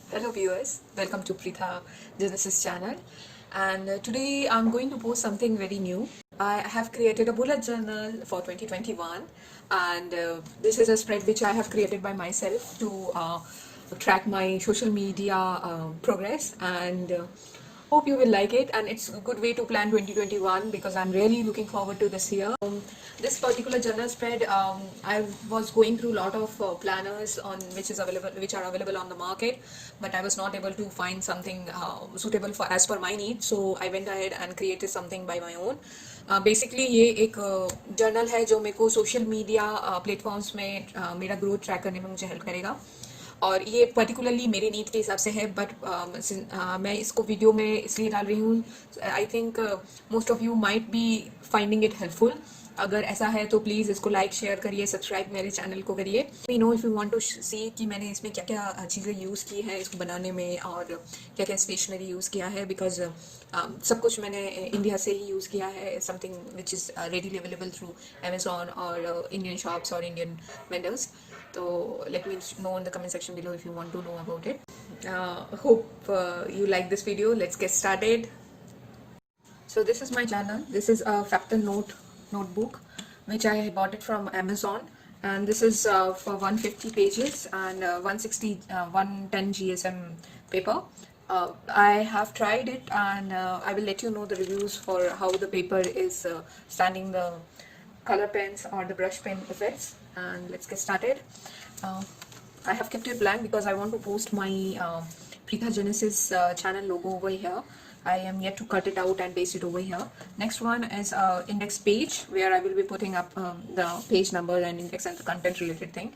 Hello viewers, welcome to Pritha Genesis channel, and today I'm going to post something very new. I have created a bullet journal for 2021, and this is a spread which I have created by myself to track my social media progress, and hope you will like it. And it's a good way to plan 2021 because I'm really looking forward to this year. This particular journal spread, I was going through a lot of planners on which are available on the market, but I was not able to find something suitable for as per my needs. So I went ahead and created something by my own. Basically ये एक journal है जो मेरे को social media platforms में मेरा growth track करने में मुझे हेल्प करेगा, और ये पर्टिकुलरली मेरे नीड के हिसाब से है, बट मैं इसको वीडियो में इसलिए डाल रही हूँ. I think most of you might be finding it helpful. अगर ऐसा है तो प्लीज़ इसको लाइक शेयर करिए, सब्सक्राइब मेरे चैनल को करिए. We know if you want to see कि मैंने इसमें क्या क्या चीज़ें यूज़ की है इसको बनाने में, और क्या क्या स्टेशनरी यूज़ किया है, बिकॉज सब कुछ मैंने इंडिया से ही यूज़ किया है. Something which is readily available through Amazon और इंडियन शॉप्स और Indian vendors. So let me know in the comment section below if you want to know about it. Hope you like this video. Let's get started. So this is my journal. This is a Fractal notebook which I bought it from Amazon, and this is for 150 pages and 160 110 GSM paper. I have tried it, and I will let you know the reviews for how the paper is standing the color pens or the brush pen effects. And let's get started. I have kept it blank because I want to post my Pritha Genesis channel logo over here. I am yet to cut it out and paste it over here. Next one is index page, where I will be putting up the page number and index and the content related thing.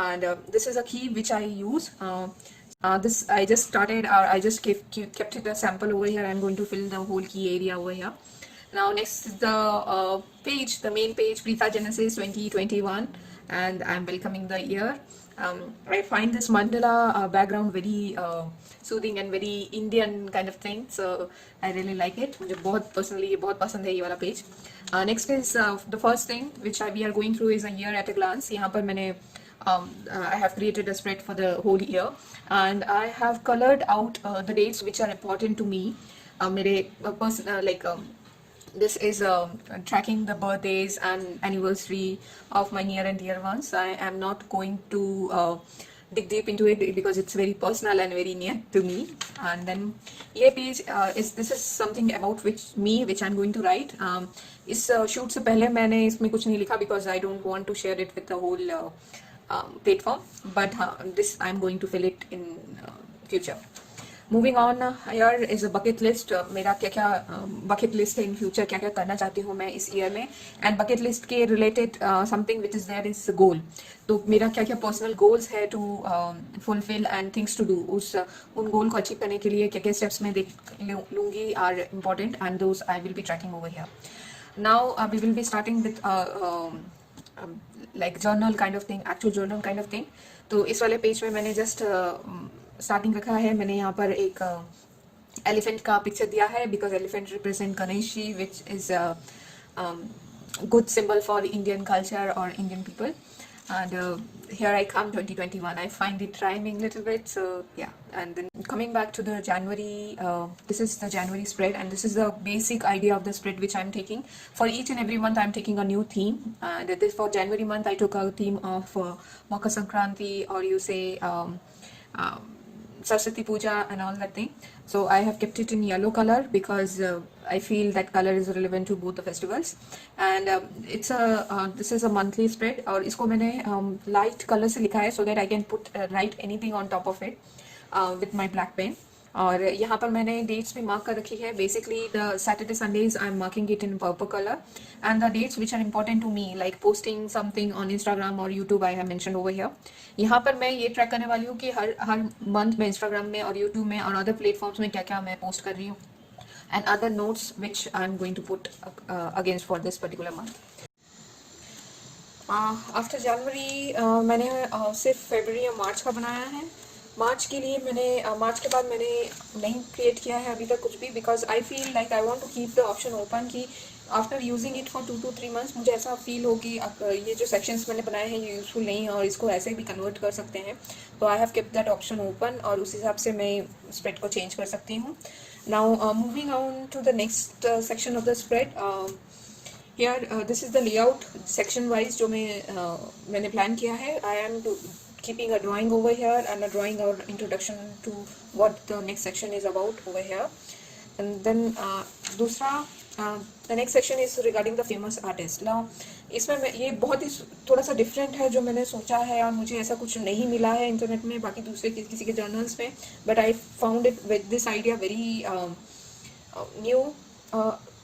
And this is a key which I use. This I just started, or I just kept it a sample over here. I'm going to fill the whole key area over here. Now next is the page, the main page, Pritha Genesis 2021, and I'm welcoming the year. I find this mandala background very soothing and very Indian kind of thing, so I really like it. मुझे बहुत personally ये बहुत पसंद है ये वाला page. Next is the first thing which we are going through is a year at a glance. यहाँ पर मैंने I have created a spread for the whole year, and I have colored out the dates which are important to me. मेरे like this is tracking the birthdays and anniversary of my near and dear ones. I am not going to dig deep into it because it's very personal and very near to me. And then ये page this is something about which I'm going to write. इस shoot से पहले मैंने इसमें कुछ नहीं लिखा because I don't want to share it with the whole platform, but this I'm going to fill it in future. Moving on, here is a bucket list. मेरा क्या क्या bucket list है in future, क्या क्या करना चाहती हूँ मैं इस year में, and bucket list के related something which is there is goal. तो मेरा क्या क्या personal goals है to fulfill and things to do. उन goal को achieve करने के लिए क्या क्या steps मैं लूँगी are important, and those I will be tracking over here. Now we will be starting with like journal kind of thing, actual journal kind of thing. तो इस वाले पेज में मैंने जस्ट स्टार्टिंग रखा है. मैंने यहाँ पर एक एलिफेंट का पिक्चर दिया है because elephant represent Ganesh ji, which is good symbol for Indian culture or Indian people. And here I come 2021. I find it rhyming a little bit, so yeah. And then coming back to the January, this is the January spread, and this is the basic idea of the spread which I'm taking. For each and every month I'm taking a new theme, and this for January month I took a theme of Makar Sankranti, or you say Saraswati Puja and all that thing. So I have kept it in yellow color because I feel that color is relevant to both the festivals. And it's a this is a monthly spread, और इसको मैंने light color से लिखा है so that I can write anything on top of it with my black pen. और यहाँ पर मैंने dates भी mark कर रखी है. Basically the Saturday Sundays I'm marking it in purple color, and the dates which are important to me like posting something on Instagram or YouTube I have mentioned over here. यहाँ पर मैं ये track करने वाली हूँ कि हर month में Instagram में और YouTube में और अदर प्लेटफॉर्म्स में क्या क्या मैं पोस्ट कर रही हूँ, and other notes which I'm going to put against for this particular month. After जनवरी मैंने सिर्फ फरवरी और मार्च का बनाया है. मार्च के लिए मैंने मार्च के बाद मैंने नहीं क्रिएट किया है अभी तक कुछ भी, because I feel like I want to keep the option open कि after using it for 2 to 3 months मुझे ऐसा फील हो कि ये जो सेक्शंस मैंने बनाए हैं ये यूज़फुल नहीं है और इसको ऐसे भी कन्वर्ट कर सकते हैं, तो आई have kept that option open और उस हिसाब से मैं स्प्रेड को चेंज कर सकती हूँ. Now moving on to the next section of the spread. Here this is the layout section wise जो मैंने प्लान किया है. I am keeping a drawing over here and a drawing or introduction to what the next section is about over here. And then दूसरा the next section is regarding the famous artist. Now इसमें मैं ये बहुत ही थोड़ा सा different है जो मैंने सोचा है और मुझे ऐसा कुछ नहीं मिला है इंटरनेट में बाकी दूसरे किसी के जर्नल्स में, but I found it with this idea very knew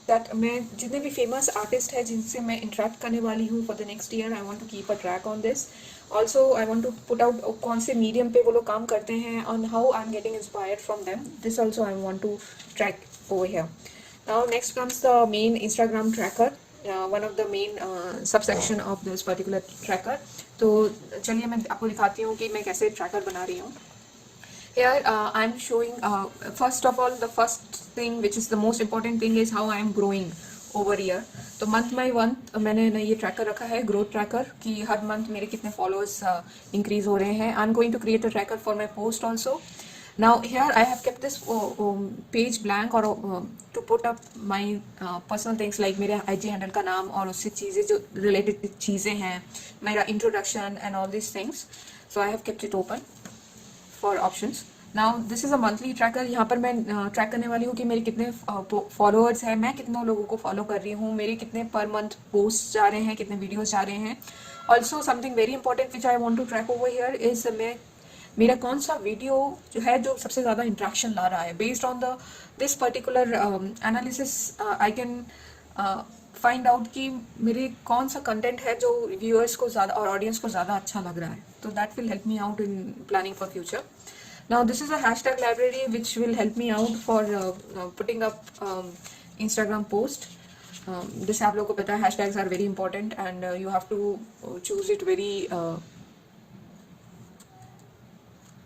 that मैं जितने भी फेमस आर्टिस्ट है जिनसे मैं इंटरेक्ट करने वाली हूँ for the next year, I want to keep a track on this. Also I want to put out कौन से मीडियम पे वो लोग काम करते हैं on how I am getting inspired from them. This also I want to track over here. Now next comes the main Instagram tracker, one of the main subsection of this particular tracker. तो चलिए मैं आपको दिखाती हूँ कि मैं कैसे tracker बना रही हूँ. Here I am showing first of all the first thing which is the most important thing is how I am growing over year. तो मंथ बाई मंथ मैंने ना ये ट्रैकर रखा है, ग्रोथ ट्रैकर, कि हर मंथ मेरे कितने फॉलोअर्स इंक्रीज हो रहे हैं. I am going to create a tracker for my post also. Now here I have kept this page blank और to put up my personal things like मेरे IG handle का नाम और उससे चीज़ें जो रिलेटेड चीज़ें हैं, मेरा introduction and all this things. So I have kept it open for options. Now this is a monthly tracker. यहाँ पर मैं ट्रैक करने वाली हूँ कि मेरे कितने फॉलोअर्स हैं, मैं कितने लोगों को फॉलो कर रही हूँ, मेरे कितने पर मंथ पोस्ट जा रहे हैं, कितने वीडियोस जा रहे हैं. Also something very important which I want to track over here is मेरा कौन सा वीडियो जो है जो सबसे ज़्यादा इंट्रैक्शन ला रहा है. Based on the this particular analysis I can find out कि मेरे कौन सा कंटेंट है जो व्यूअर्स को ज़्यादा और ऑडियंस को ज़्यादा अच्छा लग रहा है. तो that will help me out in planning for future. Now this is a hashtag library which will help me out for putting up Instagram post. This आप लोगों को पता है hashtags are very important and you have to choose it very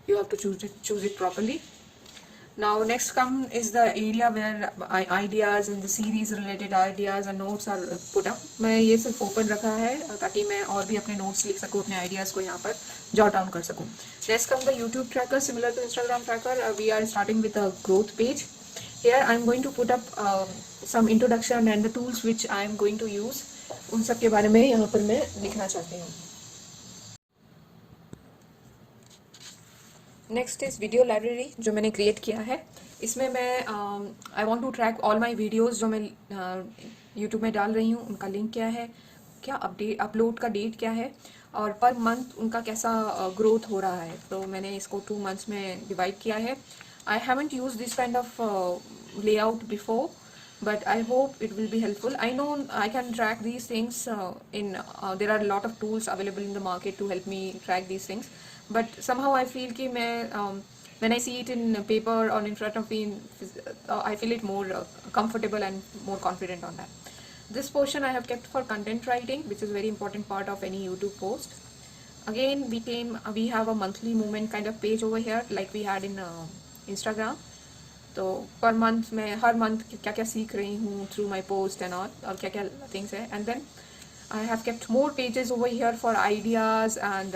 you have to choose it properly. Now next come is the area where ideas and the series related ideas and notes are put up. मैं ये सिर्फ open रखा है ताकि मैं और भी अपने notes लिख सकूँ, अपने ideas को यहाँ पर jot down कर सकूँ. Next come the YouTube tracker similar to Instagram tracker. We are starting with a growth page. Here I am going to put up some introduction and the tools which I am going to use. उन सब के बारे में यहाँ पर मैं लिखना चाहती हूँ. नेक्स्ट इज़ वीडियो लाइब्रेरी जो मैंने क्रिएट किया है. इसमें मैं I want to track all my videos जो मैं यूट्यूब में डाल रही हूँ, उनका लिंक क्या है, क्या अपलोड का डेट क्या है और पर मंथ उनका कैसा ग्रोथ हो रहा है. तो मैंने इसको 2 months में डिवाइड किया है. I haven't use this kind of layout before but I hope it will be helpful. I know I can track these things there are a lot of tools available in the market to help me track these things, but somehow I feel कि मैं when I see it in paper or in front of me I feel it more comfortable and more confident on that. This portion I have kept for content writing, which is very important part of any YouTube post. Again we have a monthly movement kind of page over here like we had in Instagram. तो per month मैं हर month क्या क्या सीख रही हूँ through my post and all और क्या क्या थिंग्स है. And then I have kept more pages over here for ideas and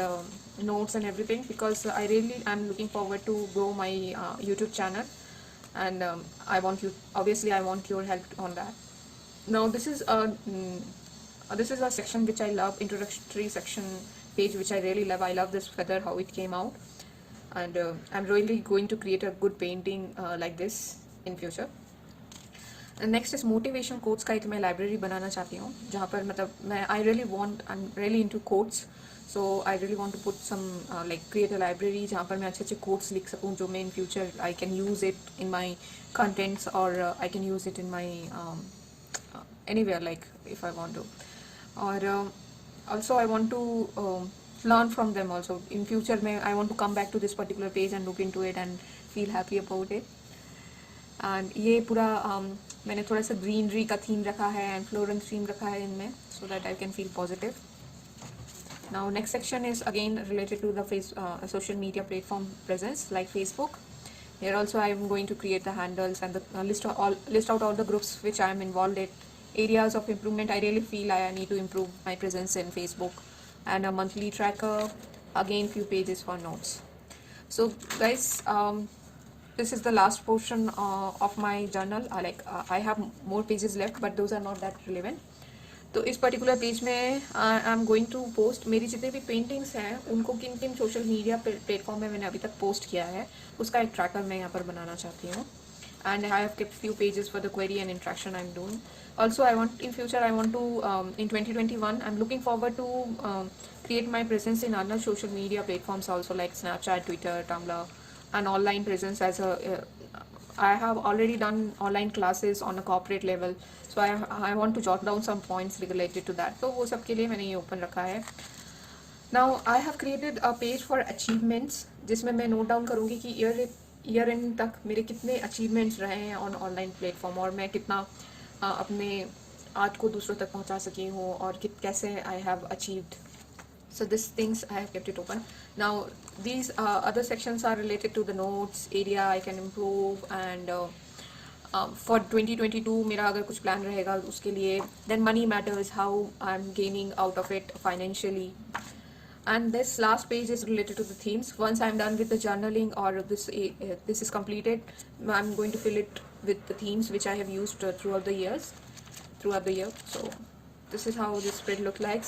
notes and everything because I really am looking forward to grow my YouTube channel and I want your help on that. Now this is a section which I love, introductory section page which I really love. I love this feather, how it came out, and I'm really going to create a good painting like this in future. And next is motivation quotes का एक मैं library बनाना चाहती हूँ जहाँ पर मतलब मैं I'm really into quotes, so I really want to put some create a library जहाँ पर मैं अच्छे अच्छे quotes लिख सकूँ जो मैं in future I can use it in my contents or I can use it in my anywhere like if I want to. Or also I want to learn from them also in future. I want to come back to this particular page and look into it and feel happy about it. And ये पूरा मैंने थोड़ा सा greenery का theme रखा है and floral theme रखा है इनमें so that I can feel positive. Now next section is again related to the social media platform presence like Facebook. Here also I am going to create the handles and list out all the groups which I am involved in areas of improvement I really feel I need to improve my presence in Facebook, and a monthly tracker, again few pages for notes. So guys, this is the last portion of my journal. I have more pages left, but those are not that relevant. तो इस particular page में I am going to post मेरी जितने भी paintings हैं उनको किन किन सोशल मीडिया प्लेटफॉर्म में मैंने अभी तक पोस्ट किया है उसका एक ट्रैकर मैं यहाँ पर बनाना चाहती हूँ. And I have kept few pages for the query and interaction I'm doing. Also, I want in future, I want to in 2021, I'm looking forward to create my presence in other social media platforms also, like Snapchat, Twitter, Tumblr, and online presence as a. I have already done online classes on a corporate level, so I want to jot down some points related to that. तो वो सब के लिए मैंने ये open रखा है. Now I have created a page for achievements जिसमें मैं note down करूँगी कि ईयर एंड तक मेरे कितने अचीवमेंट्स रहे हैं ऑन ऑनलाइन प्लेटफॉर्म, और मैं कितना अपने आर्ट को दूसरों तक पहुंचा सकी हूँ, और कैसे I have achieved. So these things I have kept it open. Now these other sections are related to the notes area I can improve, and for 2022 मेरा अगर कुछ प्लान रहेगा उसके लिए, then money matters, how I'm gaining out of it financially. And this last page is related to the themes. Once I'm done with the journaling, or this is completed, I'm going to fill it with the themes which I have used throughout the year. So this is how this spread look like.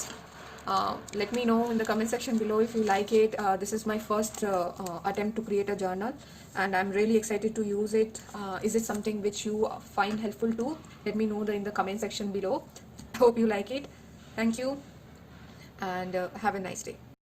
Let me know in the comment section below if you like it. This is my first attempt to create a journal, and I'm really excited to use it. Is it something which you find helpful too? Let me know in the comment section below. Hope you like it. Thank you, and have a nice day.